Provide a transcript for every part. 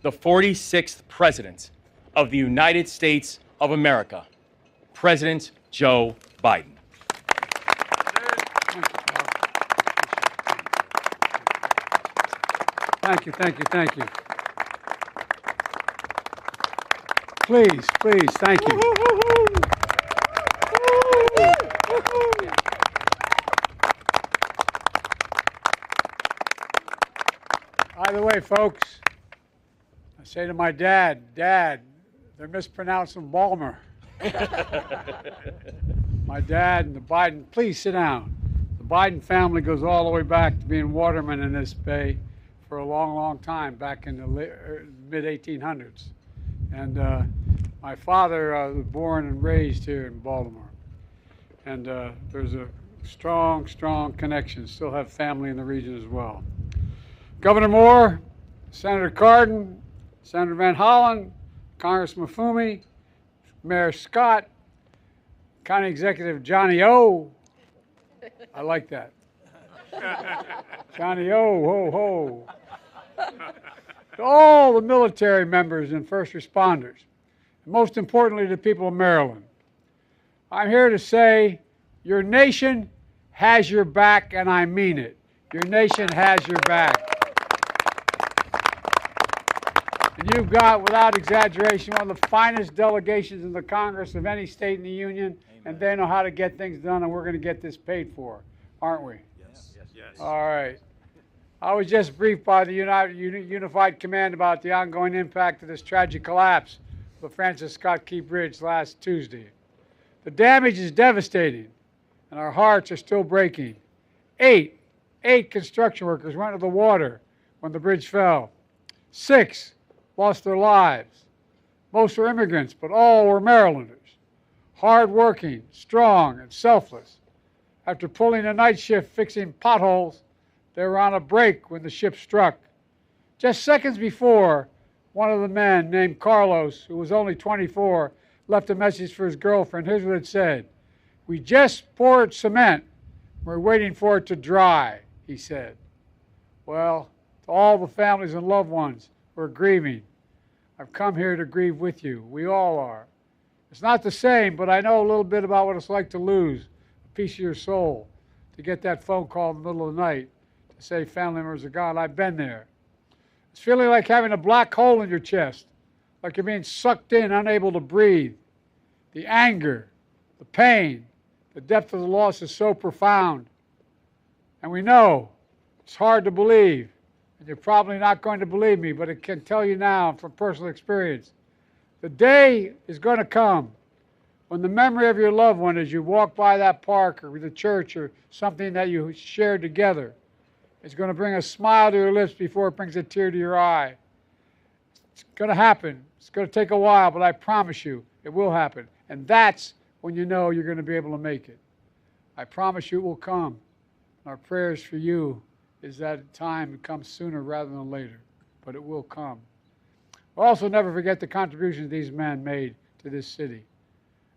the 46th President of the United States of America, President Joe Biden. Thank you, thank you, thank you. Please, please, thank you. By the way, folks, I say to my dad, Dad, they're mispronouncing Baltimore. My dad and the Biden, please sit down. The Biden family goes all the way back to being watermen in this bay for a long, long time, back in the mid-1800s. And my father was born and raised here in Baltimore. And there's a strong, strong connection. Still have family in the region as well. Governor Moore, Senator Cardin, Senator Van Hollen, Congressman Fumey, Mayor Scott, County Executive Johnny O. I like that. Johnny O, ho, ho. To all the military members and first responders, and most importantly, the people of Maryland, I'm here to say your nation has your back, and I mean it. Your nation has your back. And you've got, without exaggeration, one of the finest delegations in the Congress of any state in the Union. Amen. And they know how to get things done, and we're going to get this paid for, aren't we? Yes. Yes. All right. I was just briefed by the Unified Command about the ongoing impact of this tragic collapse of the Francis Scott Key Bridge last Tuesday. The damage is devastating, and our hearts are still breaking. Eight construction workers went into the water when the bridge fell. 6 lost their lives. Most were immigrants, but all were Marylanders. Hard-working, strong, and selfless. After pulling a night shift fixing potholes, they were on a break when the ship struck. Just seconds before, one of the men, named Carlos, who was only 24, left a message for his girlfriend. Here's what it said. "We just poured cement. We're waiting for it to dry," he said. Well, to all the families and loved ones who are grieving, I've come here to grieve with you. We all are. It's not the same, but I know a little bit about what it's like to lose a piece of your soul, to get that phone call in the middle of the night to say family members are gone. I've been there. It's feeling like having a black hole in your chest, like you're being sucked in, unable to breathe. The anger, the pain, the depth of the loss is so profound. And we know it's hard to believe, and you're probably not going to believe me, but I can tell you now from personal experience, the day is going to come when the memory of your loved one as you walk by that park or the church or something that you shared together is going to bring a smile to your lips before it brings a tear to your eye. It's going to happen. It's going to take a while, but I promise you it will happen. And that's when you know you're going to be able to make it. I promise you it will come. Our prayers for you is that time comes sooner rather than later, but it will come. We'll also never forget the contributions these men made to this city.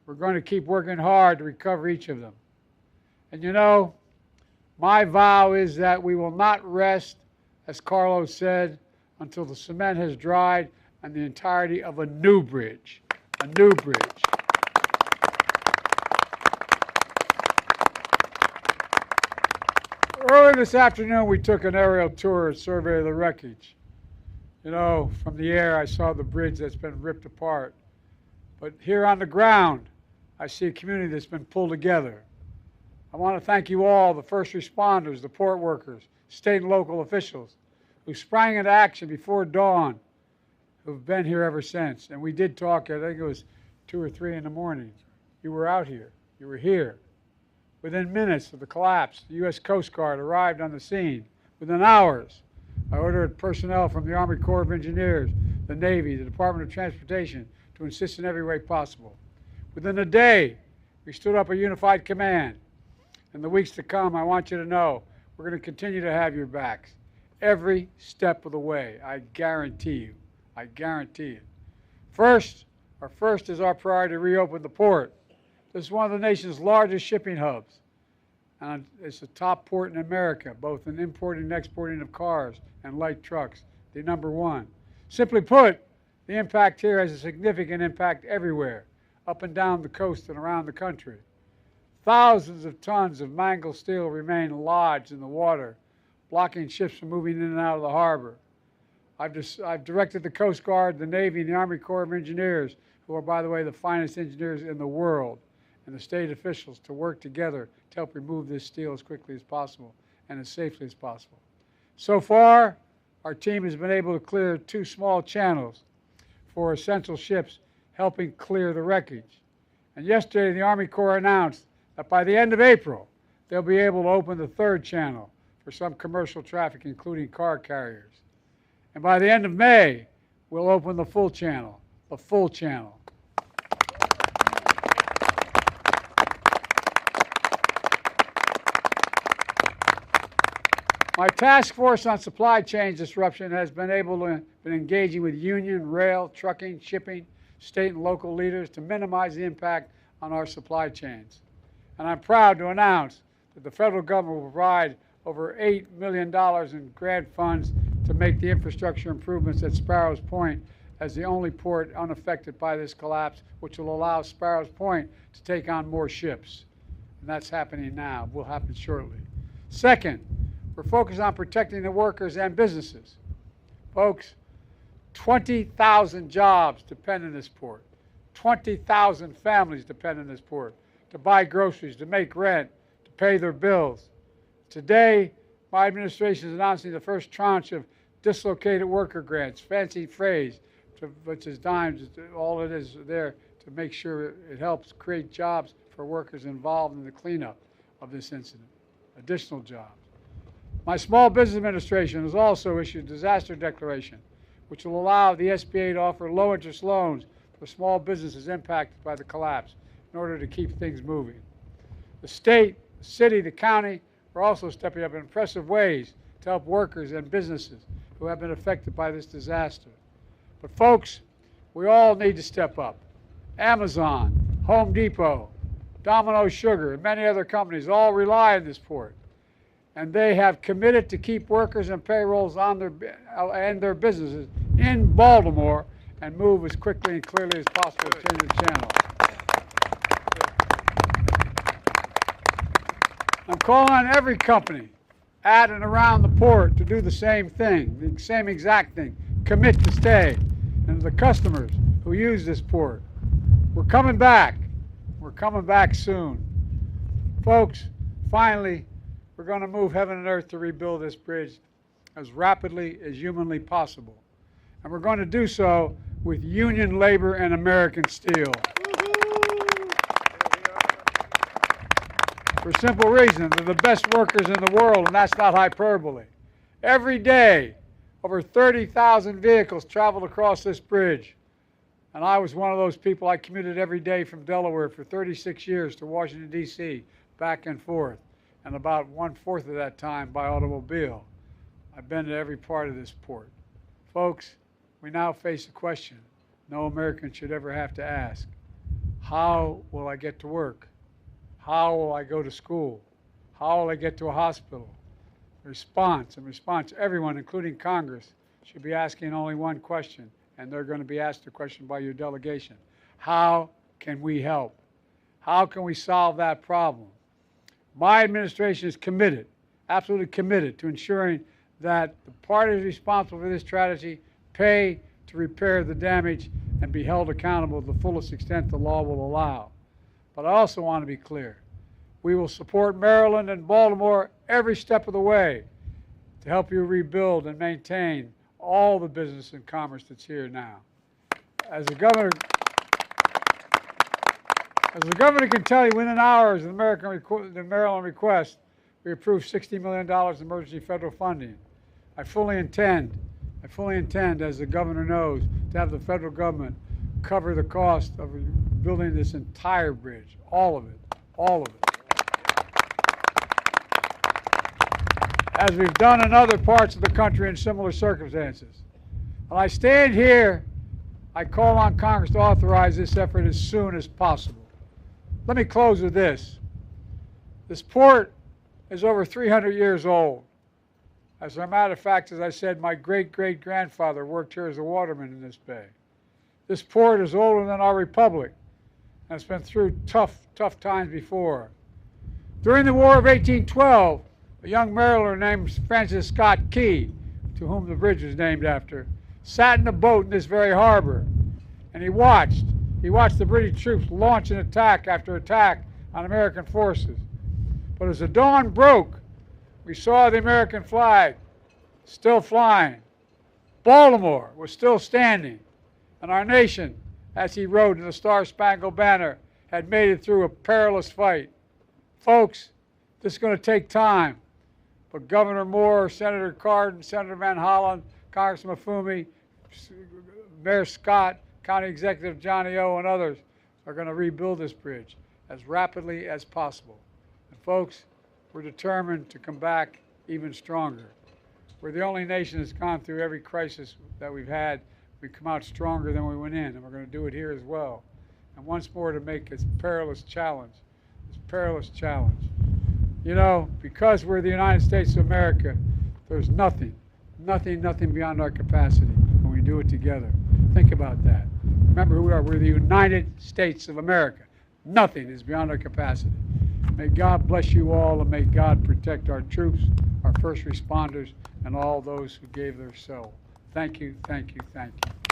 We're going to keep working hard to recover each of them. And you know, my vow is that we will not rest, as Carlos said, until the cement has dried on the entirety of a new bridge. A new bridge. Early this afternoon, we took an aerial tour and survey of the wreckage. You know, from the air, I saw the bridge that's been ripped apart. But here on the ground, I see a community that's been pulled together. I want to thank you all, the first responders, the port workers, state and local officials, who sprang into action before dawn, who've been here ever since. And we did talk, I think it was 2 or 3 in the morning. You were out here. You were here. Within minutes of the collapse, the U.S. Coast Guard arrived on the scene. Within hours, I ordered personnel from the Army Corps of Engineers, the Navy, the Department of Transportation to assist in every way possible. Within a day, we stood up a unified command. In the weeks to come, I want you to know we're going to continue to have your backs every step of the way. I guarantee you. I guarantee it. First is our priority to reopen the port. This is one of the nation's largest shipping hubs. And it's a top port in America, both in importing and exporting of cars and light trucks, the #1. Simply put, the impact here has a significant impact everywhere, up and down the coast and around the country. Thousands of tons of mangled steel remain lodged in the water, blocking ships from moving in and out of the harbor. I've directed the Coast Guard, the Navy, and the Army Corps of Engineers, who are, by the way, the finest engineers in the world, and the state officials to work together to help remove this steel as quickly as possible and as safely as possible. So far, our team has been able to clear 2 small channels for essential ships, helping clear the wreckage. And yesterday, the Army Corps announced that by the end of April, they'll be able to open the 3rd channel for some commercial traffic, including car carriers. And by the end of May, we'll open the full channel, the full channel. My task force on supply chain disruption has been engaging with union, rail, trucking, shipping, state and local leaders to minimize the impact on our supply chains. And I'm proud to announce that the federal government will provide over $8 million in grant funds to make the infrastructure improvements at Sparrows Point as the only port unaffected by this collapse, which will allow Sparrows Point to take on more ships. And that's happening now, will happen shortly. Second, we're focused on protecting the workers and businesses. Folks, 20,000 jobs depend on this port. 20,000 families depend on this port to buy groceries, to make rent, to pay their bills. Today, my administration is announcing the first tranche of dislocated worker grants, fancy phrase, which is dimes. All it is there to make sure it helps create jobs for workers involved in the cleanup of this incident, additional jobs. My Small Business Administration has also issued a disaster declaration, which will allow the SBA to offer low-interest loans for small businesses impacted by the collapse in order to keep things moving. The state, the city, the county are also stepping up in impressive ways to help workers and businesses who have been affected by this disaster. But folks, we all need to step up. Amazon, Home Depot, Domino Sugar, and many other companies all rely on this port. And they have committed to keep workers and payrolls on their businesses in Baltimore and move as quickly and clearly as possible to change the channel. I'm calling on every company at and around the port to do the same thing, the same exact thing, commit to stay. And the customers who use this port, we're coming back. We're coming back soon. Folks, finally, we're going to move heaven and earth to rebuild this bridge as rapidly as humanly possible. And we're going to do so with union labor and American steel. For a simple reason, they're the best workers in the world, and that's not hyperbole. Every day, over 30,000 vehicles traveled across this bridge. And I was one of those people. I commuted every day from Delaware for 36 years to Washington, D.C., back and forth, and about 1/4 of that time by automobile. I've been to every part of this port. Folks, we now face a question no American should ever have to ask. How will I get to work? How will I go to school? How will I get to a hospital? Response, everyone, including Congress, should be asking only one question, and they're going to be asked the question by your delegation. How can we help? How can we solve that problem? My administration is committed, absolutely committed, to ensuring that the parties responsible for this tragedy pay to repair the damage and be held accountable to the fullest extent the law will allow. But I also want to be clear. We will support Maryland and Baltimore every step of the way to help you rebuild and maintain all the business and commerce that's here now. As the governor can tell you, within hours of the Maryland request, we approved $60 million in emergency federal funding. I fully intend, as the governor knows, to have the federal government cover the cost of building this entire bridge, all of it, as we've done in other parts of the country in similar circumstances. When I stand here, I call on Congress to authorize this effort as soon as possible. Let me close with this. This port is over 300 years old. As a matter of fact, as I said, my great-great-grandfather worked here as a waterman in this bay. This port is older than our republic, and it's been through tough times before. During the War of 1812, a young mariner named Francis Scott Key, to whom the bridge was named after, sat in a boat in this very harbor, and he watched the British troops launch an attack after attack on American forces. But as the dawn broke, we saw the American flag still flying. Baltimore was still standing, and our nation, as he wrote in the Star-Spangled Banner, had made it through a perilous fight. Folks, this is going to take time, but Governor Moore, Senator Cardin, Senator Van Hollen, Congressman Mafumi, Mayor Scott, County Executive Johnny O, and others are going to rebuild this bridge as rapidly as possible. And folks, we're determined to come back even stronger. We're the only nation that's gone through every crisis that we've had. We come out stronger than we went in, and we're going to do it here as well. And once more, to make this perilous challenge. You know, because we're the United States of America, there's nothing beyond our capacity when we do it together. Think about that. Remember who we are. We're the United States of America. Nothing is beyond our capacity. May God bless you all, and may God protect our troops, our first responders, and all those who gave their soul. Thank you, thank you, thank you.